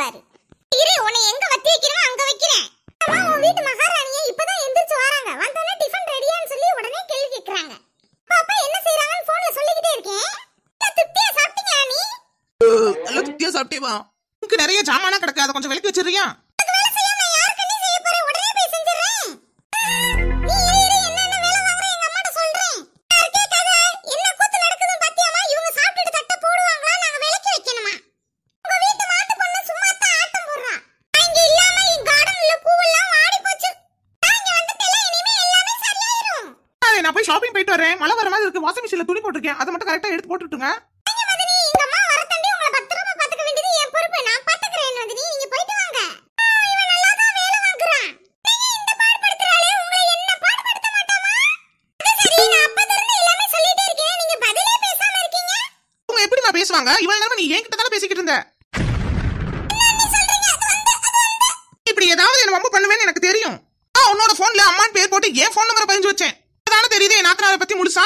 பாரு. இரு, உன்னை எங்க வத்தி வைக்கிறோம் அங்க வைக்கிறேன். அம்மா, உன் வீட்டு மகாராணியே இப்பதான் எந்திரிச்சு வராங்க. வந்தோனே டிஃபன் ரெடியான்னு சொல்லி உடனே கேள்வி கேக்குறாங்க. பாப்பா என்ன செய்றாங்கன்னு போன்ல சொல்லிக்கிட்டே இருக்கேன். திருப்தியா சாப்பிட்டீங்களா நீ? நல்ல திருப்தியா சாப்பிட்டேவா? உனக்கு நிறைய ஜாமானா கிடக்கு, அதை கொஞ்சம் விலக்கி வச்சிருக்கியா? நான் போய் ஷாப்பிங் போயிட்டு வரேன். மழை வர மாதிரி இருக்கு. வாஷிங் மிஷின்ல துணி போட்டுருக்கேன், அதை மட்டும் கரெக்டா எடுத்து போட்டுட்டுங்க. எப்படிமா பேசுவாங்க? இவ்வளவு நேரம் நீ என்கிட்ட தானே பேசிக்கிட்டு இருந்த. இப்படி ஏதாவது என்ன வம்பு பண்ணுவேன்னு எனக்கு தெரியும். உன்னோட போன்ல அம்மான் பேர் போட்டு என் போன் நம்பரை பதிஞ்சு வச்சேன். அதான தெரியுது என் நாத்தனாரை பத்தி முழுசா.